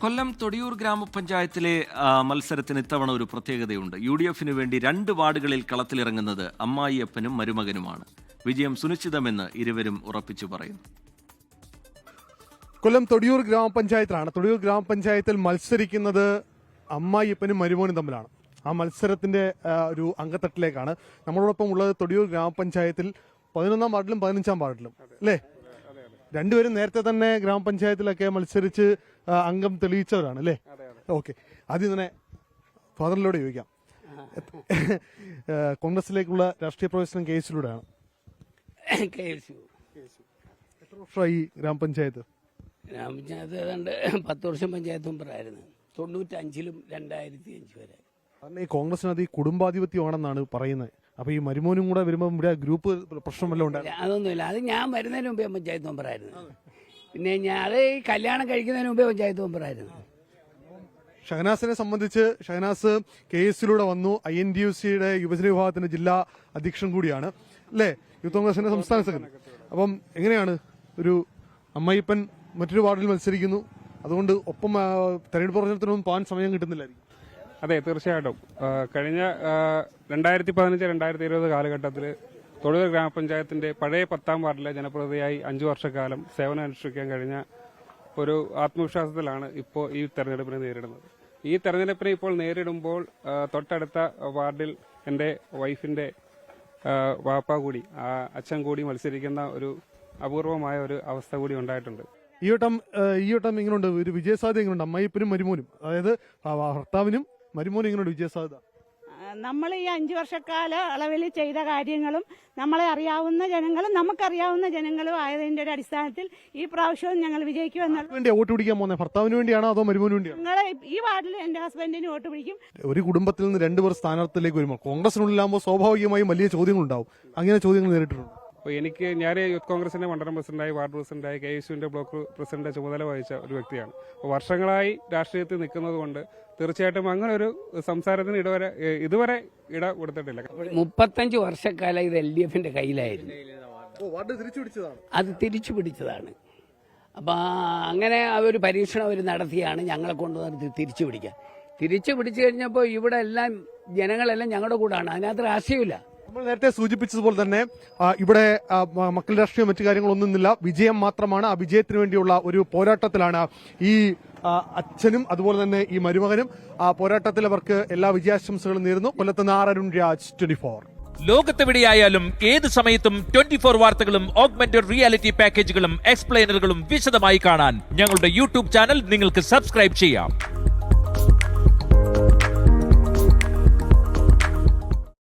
കൊല്ലം തൊടിയൂർ ഗ്രാമപഞ്ചായത്തിലെ മത്സരത്തിന് ഇത്തവണ ഒരു പ്രത്യേകതയുണ്ട്. UDF-ന് വേണ്ടി 2 വാർഡുകളിൽ കളത്തിലിറങ്ങുന്നത് അമ്മായിയപ്പനും മരുമകനുമാണ്. വിജയം സുനിശ്ചിതമെന്ന് ഇരുവരും ഉറപ്പിച്ചു പറയുന്നു. കൊല്ലം തൊടിയൂർ ഗ്രാമപഞ്ചായത്തിലാണ്. തൊടിയൂർ ഗ്രാമപഞ്ചായത്തിൽ മത്സരിക്കുന്നത് അമ്മായിയപ്പനും മരുമോനും തമ്മിലാണ്. ആ മത്സരത്തിന്റെ ഒരു അങ്കത്തട്ടിലേക്കാണ് നമ്മളോടൊപ്പം ഉള്ളത്. തൊടിയൂർ ഗ്രാമപഞ്ചായത്തിൽ 11-ാം വാർഡിലും 15-ാം വാർഡിലും അല്ലേ? രണ്ടുപേരും നേരത്തെ തന്നെ ഗ്രാമപഞ്ചായത്തിലൊക്കെ മത്സരിച്ച് അംഗം തെളിയിച്ചവരാണ് അല്ലേ? ഓക്കെ, ആദ്യം തന്നെ ഫാദറിനോട് ചോദിക്കാം. കോൺഗ്രസിലേക്കുള്ള രാഷ്ട്രീയ പ്രവേശനം കേസിലൂടെയാണ്. എത്ര വർഷമായി ഗ്രാമപഞ്ചായത്ത്? ഗ്രാമപഞ്ചായത്ത് ഏതാണ്ട് 10 വർഷം പഞ്ചായത്ത് മെമ്പറായിരുന്നു. 95-ലും 2005 വരെ. കാരണം ഈ കോൺഗ്രസിനകത്ത് ഈ കുടുംബാധിപത്യമാണെന്നാണ് പറയുന്നത്. അപ്പൊ ഈ മരുമോനും കൂടെ വരുമ്പോൾ ഇവിടെ ഗ്രൂപ്പ് പ്രശ്നം വല്ലതും ഉണ്ടായിരുന്നു? അതൊന്നുമില്ല. അത് ഞാൻ വരുന്നതിന് മുമ്പേ പഞ്ചായത്ത് മെമ്പറായിരുന്നു. പിന്നെ ഞാൻ ഈ കല്യാണം കഴിക്കുന്നതിന് മുമ്പേ പഞ്ചായത്ത് മെമ്പറായിരുന്നു. ഷഹനാസിനെ സംബന്ധിച്ച് ഷഹനാസ് കേസിലൂടെ വന്നു. INTUC-യുടെ യുവജന വിഭാഗത്തിന്റെ ജില്ലാ അധ്യക്ഷൻ കൂടിയാണ് അല്ലേ? യൂത്ത് കോൺഗ്രസിന്റെ സംസ്ഥാന സെക്രട്ടറി. അപ്പം എങ്ങനെയാണ് ഒരു അമ്മായിപ്പൻ മറ്റൊരു വാർഡിൽ മത്സരിക്കുന്നു, അതുകൊണ്ട് ഒപ്പം തെരഞ്ഞെടുപ്പ് പ്രചരണത്തിനൊന്നും പോകാൻ സമയം കിട്ടുന്നില്ലായിരിക്കും? അതെ, തീർച്ചയായിട്ടും. കഴിഞ്ഞ 2015-2020 കാലഘട്ടത്തിൽ തൊടിയൂർ ഗ്രാമപഞ്ചായത്തിന്റെ പഴയ 10-ാം വാർഡിലെ ജനപ്രതിനിധിയായി 5 വർഷക്കാലം സേവനം അനുഷ്ഠിക്കാൻ കഴിഞ്ഞ ഒരു ആത്മവിശ്വാസത്തിലാണ് ഇപ്പോൾ ഈ തെരഞ്ഞെടുപ്പിനെ നേരിടുന്നത്. ഈ തെരഞ്ഞെടുപ്പിനെ ഇപ്പോൾ നേരിടുമ്പോൾ തൊട്ടടുത്ത വാർഡിൽ എൻ്റെ വൈഫിന്റെ വാപ്പ കൂടി അച്ഛൻ കൂടി മത്സരിക്കുന്ന ഒരു അപൂർവമായ ഒരു അവസ്ഥ കൂടി ഉണ്ടായിട്ടുണ്ട്. ഈ വട്ടം ഇങ്ങനെയുണ്ട്, ഒരു വിജയസാധ്യത എങ്ങനെയുണ്ട് അമ്മായിപ്പനും മരുമോനും? അതായത് ഭർത്താവിനും മരുമോനും എങ്ങനെയുണ്ട് വിജയസാധ്യത? നമ്മൾ ഈ 5 വർഷക്കാല അളവിൽ ചെയ്ത കാര്യങ്ങളും നമ്മളെ അറിയാവുന്ന ജനങ്ങളും നമുക്കറിയാവുന്ന ജനങ്ങളും ആയതിന്റെ ഒരു അടിസ്ഥാനത്തിൽ ഈ പ്രാവശ്യവും ഞങ്ങൾ വിജയിക്കുമെന്നാണ്. വോട്ട് പിടിക്കാൻ പോകുന്നത് ഭർത്താവിന് വേണ്ടിയാണോ അതോ മരുമോന് വേണ്ടിയാണോ? ഞങ്ങൾ ഈ വാർഡിൽ എന്റെ ഹസ്ബൻഡിന് വോട്ട് പിടിക്കും. ഒരു കുടുംബത്തിൽ നിന്ന് 2 പേർ സ്ഥാനാർത്ഥിയിലേക്ക് വരുമ്പോൾ കോൺഗ്രസിനുള്ളിലാകുമ്പോൾ സ്വാഭാവികമായും വലിയ ചോദ്യങ്ങളുണ്ടാവും. അങ്ങനെ ചോദ്യങ്ങൾ നേരിട്ടിട്ടുണ്ട്? അപ്പോൾ ഞാൻ യൂത്ത് കോൺഗ്രസിന്റെ മണ്ഡലം പ്രസിഡന്റായി, വാർഡ് പ്രസിഡന്റായി, KSUവിന്റെ ബ്ലോക്ക് പ്രസിഡന്റ് ചുമതല വഹിച്ച ഒരു വ്യക്തിയാണ്. അപ്പോൾ വർഷങ്ങളായി രാഷ്ട്രീയത്തിൽ നിൽക്കുന്നത് കൊണ്ട് തീർച്ചയായിട്ടും അങ്ങനെ ഒരു സംസാരത്തിന് ഇതുവരെ ഇട കൊടുത്തിട്ടില്ല. 35 വർഷക്കാലം ഇത് LDF-ന്റെ കയ്യിലായിരുന്നു. അത് തിരിച്ചു പിടിച്ചതാണ്. അപ്പം അങ്ങനെ ഒരു പരീക്ഷണം അവർ നടത്തിയാണ് ഞങ്ങളെ കൊണ്ടുവന്ന് തിരിച്ചു പിടിക്കാൻ. തിരിച്ചു പിടിച്ചു കഴിഞ്ഞപ്പോൾ ഇവിടെ എല്ലാം ജനങ്ങളെല്ലാം ഞങ്ങളുടെ കൂടാണ്. അതിനകത്ത് രാഷ്ട്രീയമില്ല. നമ്മൾ നേരത്തെ സൂചിപ്പിച്ചതുപോലെ തന്നെ ഇവിടെ മക്കൾ രാഷ്ട്രീയം മറ്റു കാര്യങ്ങളൊന്നുമില്ല, വിജയം മാത്രമാണ്. ആ വിജയത്തിന് വേണ്ടിയുള്ള ഒരു പോരാട്ടത്തിലാണ് ഈ അച്ഛനും അതുപോലെ തന്നെ ഈ മരുമകനും. ആ പോരാട്ടത്തിൽ അവർക്ക് എല്ലാ വിജയാശംസകളും നേരുന്നു. കൊല്ലത്ത് അരുൺ രാജ്, 24. ലോകത്തെവിടെയായാലും ഏത് സമയത്തും 24 വാർത്തകളും ഓഗ്മെന്റഡ് റിയാലിറ്റി പാക്കേജുകളും എക്സ്പ്ലെയിനറുകളും വിശദമായി കാണാൻ ഞങ്ങളുടെ YouTube ചാനൽ നിങ്ങൾക്ക് സബ്സ്ക്രൈബ് ചെയ്യാം.